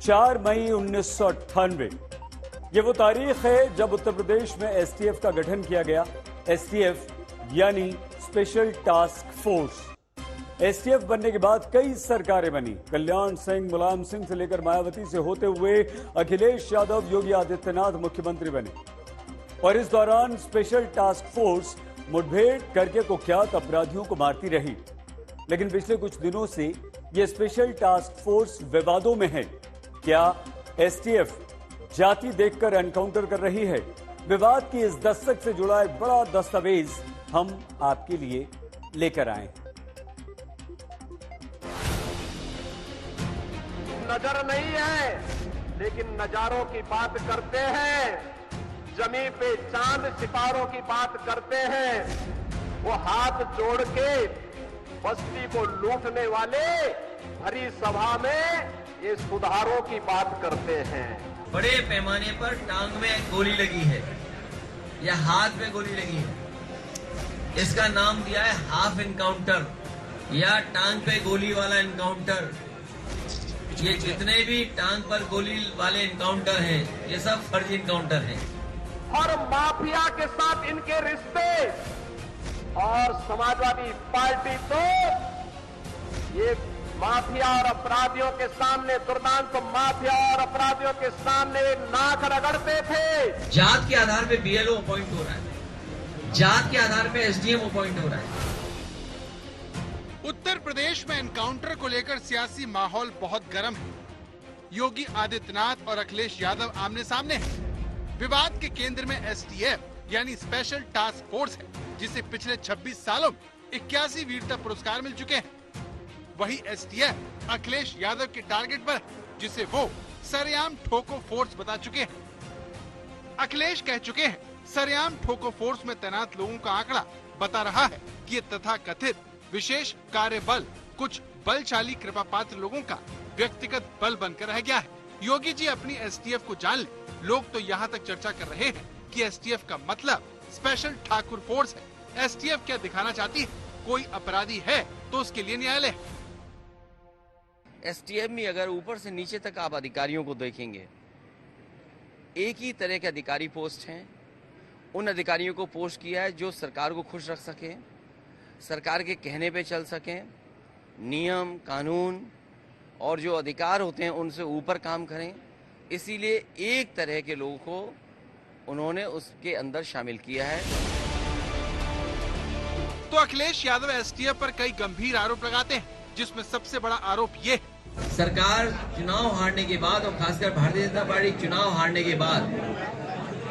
4 मई 1998। ये वो तारीख है जब उत्तर प्रदेश में एसटीएफ का गठन किया गया। एसटीएफ यानी स्पेशल टास्क फोर्स। एसटीएफ बनने के बाद कई सरकारें बनी। कल्याण सिंह, मुलायम सिंह से लेकर मायावती से होते हुए अखिलेश यादव, योगी आदित्यनाथ मुख्यमंत्री बने। और इस दौरान स्पेशल टास्क फोर्स मुठभेड़ करके कुख्यात अपराधियों को मारती रही। लेकिन पिछले कुछ दिनों से यह स्पेशल टास्क फोर्स विवादों में है। क्या एसटीएफ जाति देखकर एनकाउंटर कर रही है? विवाद की इस दस्तक से जुड़ा एक बड़ा दस्तावेज हम आपके लिए लेकर आए हैं। नजर नहीं है लेकिन नजारों की बात करते हैं। जमीन पे चांद सितारों की बात करते हैं। वो हाथ जोड़ के बस्ती को लूटने वाले भरी सभा में ये सुधारों की बात करते हैं। बड़े पैमाने पर टांग में गोली लगी है या हाथ में गोली लगी है। इसका नाम दिया है हाफ एनकाउंटर या टांग पे गोली वाला एनकाउंटर। ये जितने भी टांग पर गोली वाले एनकाउंटर हैं, ये सब फर्जी एनकाउंटर हैं। और माफिया के साथ इनके रिश्ते और समाजवादी पार्टी तो ये माफिया और अपराधियों के सामने, दुर्दांत माफिया और अपराधियों के सामने नाक रगड़ते थे। जात के आधार पे बीएलओ अपॉइंट हो रहा है, जात के आधार पे एसडीएम अपॉइंट हो रहा है। उत्तर प्रदेश में एनकाउंटर को लेकर सियासी माहौल बहुत गर्म है। योगी आदित्यनाथ और अखिलेश यादव आमने सामने हैं। विवाद के केंद्र में एसटीएफ यानी स्पेशल टास्क फोर्स है, जिसे पिछले 26 सालों में 81 वीरता पुरस्कार मिल चुके हैं। वही एसटीएफ अखिलेश यादव के टारगेट पर, जिसे वो सरेआम ठोको फोर्स बता चुके हैं। अखिलेश कह चुके हैं, सरेआम ठोको फोर्स में तैनात लोगों का आंकड़ा बता रहा है कि ये तथाकथित विशेष कार्य बल कुछ बलशाली कृपा पात्र लोगों का व्यक्तिगत बल बनकर रह गया है। योगी जी अपनी एसटीएफ को जान ले। लोग तो यहाँ तक चर्चा कर रहे हैं कि एसटीएफ का मतलब स्पेशल ठाकुर फोर्स है। एसटीएफ क्या दिखाना चाहती है? कोई अपराधी है तो उसके लिए न्यायालय है। एसटीएफ में अगर ऊपर से नीचे तक आप अधिकारियों को देखेंगे, एक ही तरह के अधिकारी पोस्ट हैं। उन अधिकारियों को पोस्ट किया है जो सरकार को खुश रख सके, सरकार के कहने पे चल सकें, नियम कानून और जो अधिकार होते हैं उनसे ऊपर काम करें। इसीलिए एक तरह के लोगों को उन्होंने उसके अंदर शामिल किया है। तो अखिलेश यादव एसटीएफ पर कई गंभीर आरोप लगाते हैं, जिसमें सबसे बड़ा आरोप ये है, सरकार चुनाव हारने के बाद और खासकर भारतीय जनता पार्टी चुनाव हारने के बाद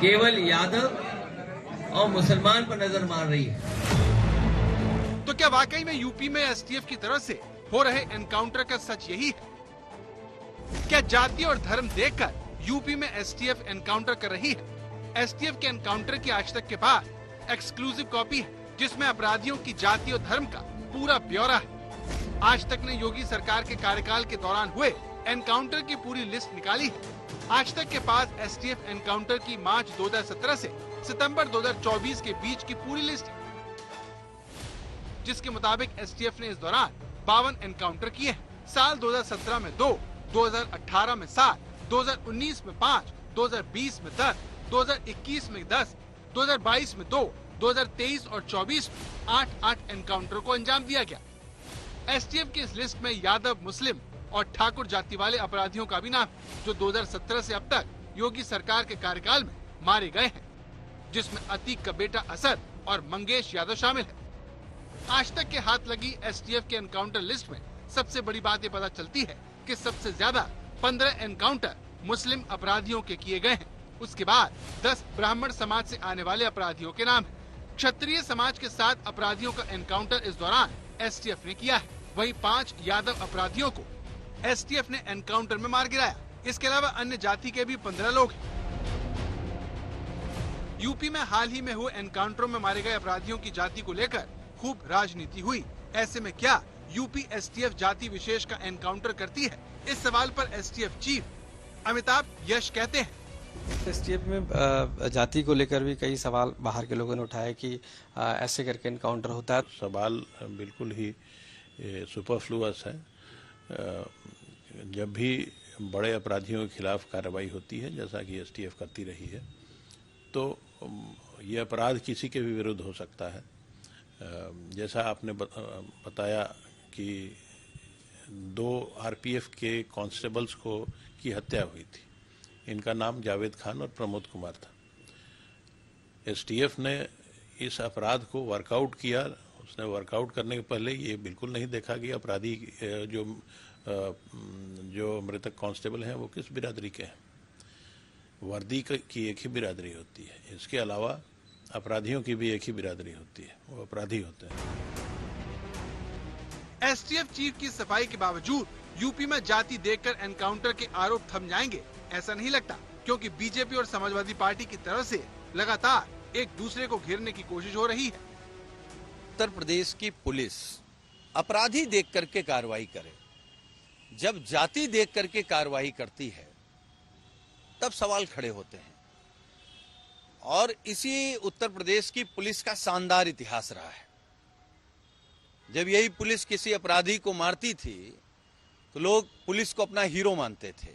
केवल यादव और मुसलमान पर नजर मार रही है। तो क्या वाकई में यूपी में एसटीएफ की तरफ से हो रहे एनकाउंटर का सच यही है? क्या जाति और धर्म देखकर यूपी में एसटीएफ एनकाउंटर कर रही है? एसटीएफ के एनकाउंटर की आज तक के पास एक्सक्लूसिव कॉपी है, जिसमें अपराधियों की जाति और धर्म का पूरा ब्यौरा है। आज तक ने योगी सरकार के कार्यकाल के दौरान हुए एनकाउंटर की पूरी लिस्ट निकाली है। आज तक के पास एसटीएफ एनकाउंटर की मार्च 2017 से सितंबर 2024 के बीच की पूरी लिस्ट है, जिसके मुताबिक एसटीएफ ने इस दौरान 52 एनकाउंटर किए हैं। साल 2017 में 2, 2018 में 7, 2019 में 5, 2020 में 10, 2021 में 10, 2022 में 2, 2023 और 24 में 8 एनकाउंटर को अंजाम दिया गया। एसटीएफ की इस लिस्ट में यादव, मुस्लिम और ठाकुर जाति वाले अपराधियों का भी नाम है, जो 2017 से अब तक योगी सरकार के कार्यकाल में मारे गए हैं, जिसमें अतीक का बेटा असद और मंगेश यादव शामिल है। आज तक के हाथ लगी एसटीएफ के एनकाउंटर लिस्ट में सबसे बड़ी बात ये पता चलती है कि सबसे ज्यादा 15 एनकाउंटर मुस्लिम अपराधियों के किए गए हैं। उसके बाद 10 ब्राह्मण समाज से आने वाले अपराधियों के नाम है। क्षत्रिय समाज के 7 अपराधियों का एनकाउंटर इस दौरान एसटीएफ ने किया है। वहीं 5 यादव अपराधियों को एसटीएफ ने एनकाउंटर में मार गिराया। इसके अलावा अन्य जाति के भी 15 लोग हैं। यूपी में हाल ही में हुए एनकाउंटरों में मारे गए अपराधियों की जाति को लेकर खूब राजनीति हुई। ऐसे में क्या यूपी एसटीएफ जाति विशेष का एनकाउंटर करती है? इस सवाल पर एसटीएफ चीफ अमिताभ यश कहते हैं, एसटीएफ में जाति को लेकर भी कई सवाल बाहर के लोगों ने उठाए कि ऐसे करके एनकाउंटर होता है। सवाल बिल्कुल ही सुपरफ्लुअस है। जब भी बड़े अपराधियों के खिलाफ कार्रवाई होती है, जैसा कि एसटीएफ करती रही है, तो ये अपराध किसी के भी विरुद्ध हो सकता है। जैसा आपने बताया कि 2 आरपीएफ के कांस्टेबल्स की हत्या हुई थी। इनका नाम जावेद खान और प्रमोद कुमार था। एसटीएफ ने इस अपराध को वर्कआउट किया। उसने वर्कआउट करने के पहले ये बिल्कुल नहीं देखा कि अपराधी जो मृतक कांस्टेबल हैं वो किस बिरादरी के हैं। वर्दी की एक ही बिरादरी होती है। इसके अलावा अपराधियों की भी एक ही बिरादरी होती है, वो अपराधी होते हैं। एसटीएफ चीफ की सफाई के बावजूद यूपी में जाति देखकर एनकाउंटर के आरोप थम जाएंगे ऐसा नहीं लगता, क्योंकि बीजेपी और समाजवादी पार्टी की तरफ से लगातार एक दूसरे को घेरने की कोशिश हो रही है। उत्तर प्रदेश की पुलिस अपराधी देख करके कार्रवाई करे, जब जाति देख करके कार्रवाई करती है तब सवाल खड़े होते हैं। और इसी उत्तर प्रदेश की पुलिस का शानदार इतिहास रहा है। जब यही पुलिस किसी अपराधी को मारती थी तो लोग पुलिस को अपना हीरो मानते थे।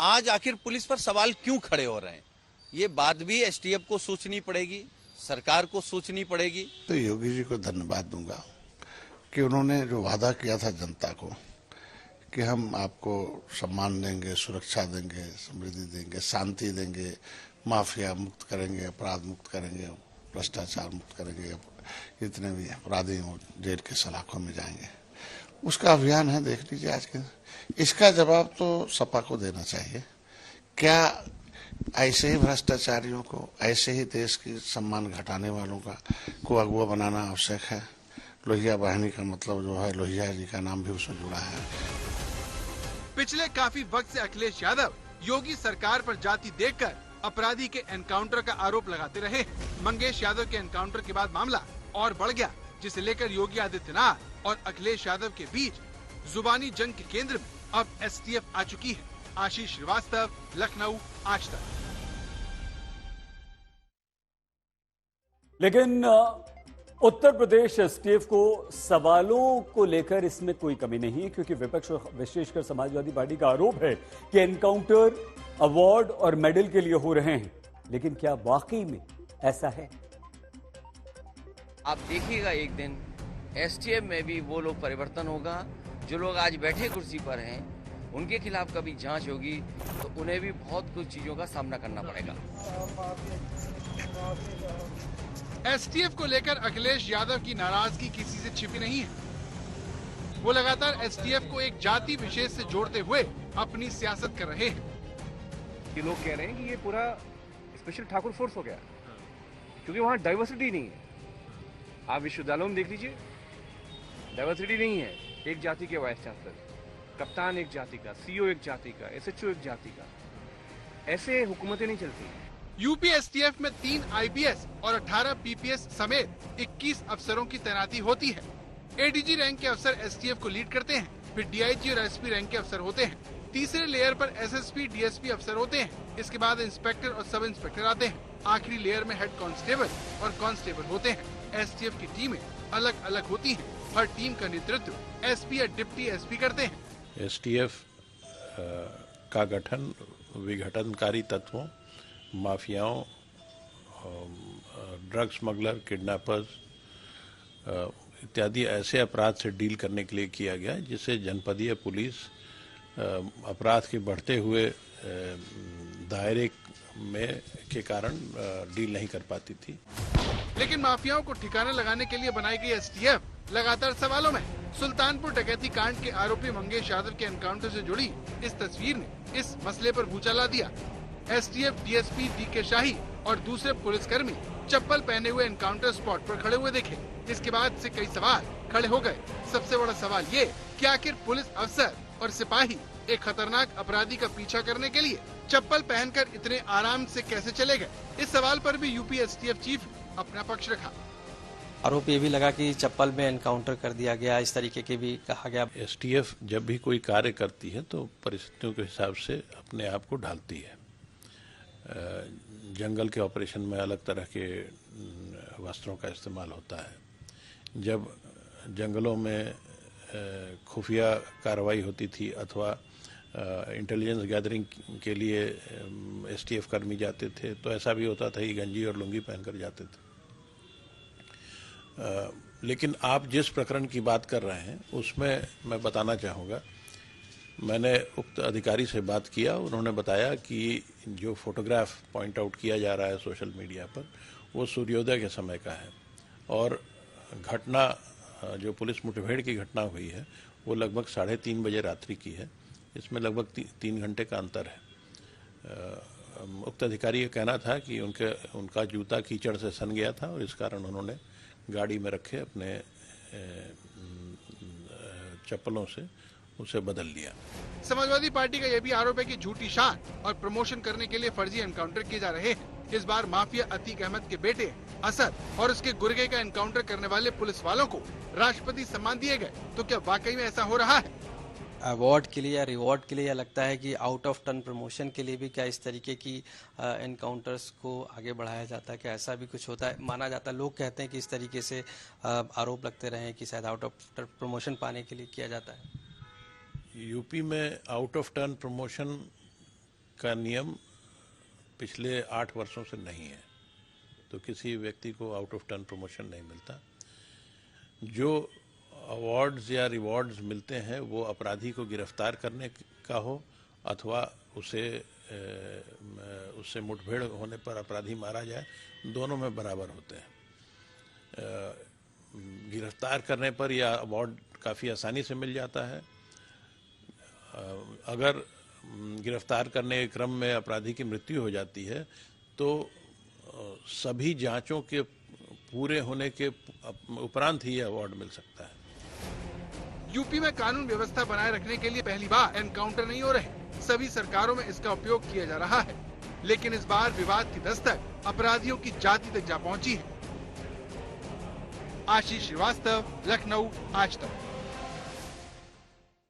आज आखिर पुलिस पर सवाल क्यों खड़े हो रहे हैं, ये बात भी एसटीएफ को सोचनी पड़ेगी, सरकार को सोचनी पड़ेगी। तो योगी जी को धन्यवाद दूंगा कि उन्होंने जो वादा किया था जनता को कि हम आपको सम्मान देंगे, सुरक्षा देंगे, समृद्धि देंगे, शांति देंगे, माफिया मुक्त करेंगे, अपराध मुक्त करेंगे, भ्रष्टाचार मुक्त करेंगे, जितने भी अपराधी हो जेल के सलाखों में जाएंगे। उसका अभियान है, देख लीजिए आज के। इसका जवाब तो सपा को देना चाहिए। क्या ऐसे ही भ्रष्टाचारियों को, ऐसे ही देश की सम्मान घटाने वालों को अगुवा बनाना आवश्यक है? लोहिया वाहिनी का मतलब जो है, लोहिया जी का नाम भी उसमें जुड़ा है। पिछले काफी वक्त से अखिलेश यादव योगी सरकार पर जाति देखकर अपराधी के एनकाउंटर का आरोप लगाते रहे। मंगेश यादव के एनकाउंटर के बाद मामला और बढ़ गया, जिसे लेकर योगी आदित्यनाथ और अखिलेश यादव के बीच जुबानी जंग के केंद्र में अब एसटीएफ आ चुकी है। आशीष श्रीवास्तव, लखनऊ, आज तक। लेकिन उत्तर प्रदेश एसटीएफ को सवालों को लेकर इसमें कोई कमी नहीं है, क्योंकि विपक्ष और विशेषकर समाजवादी पार्टी का आरोप है कि एनकाउंटर अवार्ड और मेडल के लिए हो रहे हैं। लेकिन क्या वाकई में ऐसा है? आप देखिएगा एक दिन एसटीएफ में भी वो लोग परिवर्तन होगा। जो लोग आज बैठे कुर्सी पर हैं, उनके खिलाफ कभी जांच होगी तो उन्हें भी बहुत कुछ चीजों का सामना करना पड़ेगा। एसटीएफ को लेकर अखिलेश यादव की नाराजगी किसी से छिपी नहीं है। वो लगातार एसटीएफ को एक जाति विशेष से जोड़ते हुए अपनी सियासत कर रहे हैं। ये लोग कह रहे हैं कि ये पूरा स्पेशल ठाकुर फोर्स हो गया, क्योंकि वहाँ डाइवर्सिटी नहीं है। आप विश्वविद्यालयों में देख लीजिए, डाइवर्सिटी नहीं है। एक जाति के वाइस चांसलर, कप्तान एक जाति का, सीईओ एक जाति का, एसएचओ एक जाति का। ऐसे हुकूमतें नहीं चलती। यूपी एसटीएफ में 3 आईपीएस और 18 पीपीएस समेत 21 अफसरों की तैनाती होती है। एडीजी रैंक के अफसर एसटीएफ को लीड करते हैं, फिर डीआईजी और एसपी रैंक के अफसर होते हैं। तीसरे लेयर पर एसएसपी, डीएसपी अफसर होते हैं। इसके बाद इंस्पेक्टर और सब इंस्पेक्टर आते हैं। आखिरी लेयर में हेड कांस्टेबल और कांस्टेबल होते हैं। एसटीएफ की टीमें अलग अलग होती हैं। हर टीम का नेतृत्व एसपी या डिप्टी एसपी करते हैं। एसटीएफ का गठन विघटनकारी तत्वों, माफियाओं, ड्रग स्मगलर, किडनैपर्स इत्यादि ऐसे अपराध से डील करने के लिए किया गया, जिससे जनपदीय पुलिस अपराध के बढ़ते हुए दायरे में के कारण डील नहीं कर पाती थी। लेकिन माफियाओं को ठिकाना लगाने के लिए बनाई गई एसटीएफ लगातार सवालों में। सुल्तानपुर डकैती कांड के आरोपी मंगेश यादव के एनकाउंटर से जुड़ी इस तस्वीर ने इस मसले पर भूचा ला दिया। एसटीएफ डीएसपी डीके शाही और दूसरे पुलिसकर्मी चप्पल पहने हुए एनकाउंटर स्पॉट पर खड़े हुए दिखे। इसके बाद से कई सवाल खड़े हो गए। सबसे बड़ा सवाल ये कि आखिर पुलिस अफसर और सिपाही एक खतरनाक अपराधी का पीछा करने के लिए चप्पल पहनकर इतने आराम से कैसे चले गए? इस सवाल पर भी यूपी एसटीएफ चीफ अपना पक्ष रखा। आरोप ये भी लगा कि चप्पल में एनकाउंटर कर दिया गया, इस तरीके के भी कहा गया। एसटीएफ जब भी कोई कार्य करती है तो परिस्थितियों के हिसाब से अपने आप को ढालती है। जंगल के ऑपरेशन में अलग तरह के वस्त्रों का इस्तेमाल होता है। जब जंगलों में खुफिया कार्रवाई होती थी अथवा इंटेलिजेंस गैदरिंग के लिए एसटीएफ कर्मी जाते थे, तो ऐसा भी होता था कि गंजी और लुंगी पहनकर जाते थे। लेकिन आप जिस प्रकरण की बात कर रहे हैं उसमें मैं बताना चाहूँगा, मैंने उक्त अधिकारी से बात किया, उन्होंने बताया कि जो फोटोग्राफ पॉइंट आउट किया जा रहा है सोशल मीडिया पर वो सूर्योदय के समय का है और घटना जो पुलिस मुठभेड़ की घटना हुई है वो लगभग 3:30 बजे रात्रि की है। इसमें लगभग 3 घंटे का अंतर है। उक्त अधिकारी का कहना था कि उनका जूता कीचड़ से सन गया था और इस कारण उन्होंने गाड़ी में रखे अपने चप्पलों से उसे बदल लिया। समाजवादी पार्टी का यह भी आरोप है कि झूठी शान और प्रमोशन करने के लिए फर्जी एनकाउंटर किए जा रहे हैं। इस बार माफिया अतीक अहमद के बेटे असद और उसके गुर्गे का एनकाउंटर करने वाले पुलिस वालों को राष्ट्रपति सम्मान दिए गए, तो क्या वाकई में ऐसा हो रहा है? अवार्ड के लिए या रिवॉर्ड के लिए, या लगता है कि आउट ऑफ टर्न प्रमोशन के लिए भी क्या इस तरीके की एनकाउंटर्स को आगे बढ़ाया जाता है? क्या ऐसा भी कुछ होता है? माना जाता है, लोग कहते हैं कि इस तरीके से आरोप लगते रहे हैं कि शायद आउट ऑफ टर्न प्रमोशन पाने के लिए किया जाता है। यूपी में आउट ऑफ टर्न प्रमोशन का नियम पिछले 8 वर्षों से नहीं है, तो किसी व्यक्ति को आउट ऑफ टर्न प्रमोशन नहीं मिलता। जो अवार्ड्स या रिवॉर्ड्स मिलते हैं वो अपराधी को गिरफ्तार करने का हो अथवा उससे मुठभेड़ होने पर अपराधी मारा जाए, दोनों में बराबर होते हैं। गिरफ्तार करने पर यह अवार्ड काफ़ी आसानी से मिल जाता है। अगर गिरफ्तार करने के क्रम में अपराधी की मृत्यु हो जाती है तो सभी जांचों के पूरे होने के उपरांत ही यह अवार्ड मिल सकता है। यूपी में कानून व्यवस्था बनाए रखने के लिए पहली बार एनकाउंटर नहीं हो रहे। सभी सरकारों में इसका उपयोग किया जा रहा है, लेकिन इस बार विवाद की दस्तक अपराधियों की जाति तक जा पहुंची है। आशीष श्रीवास्तव, लखनऊ, आज तक।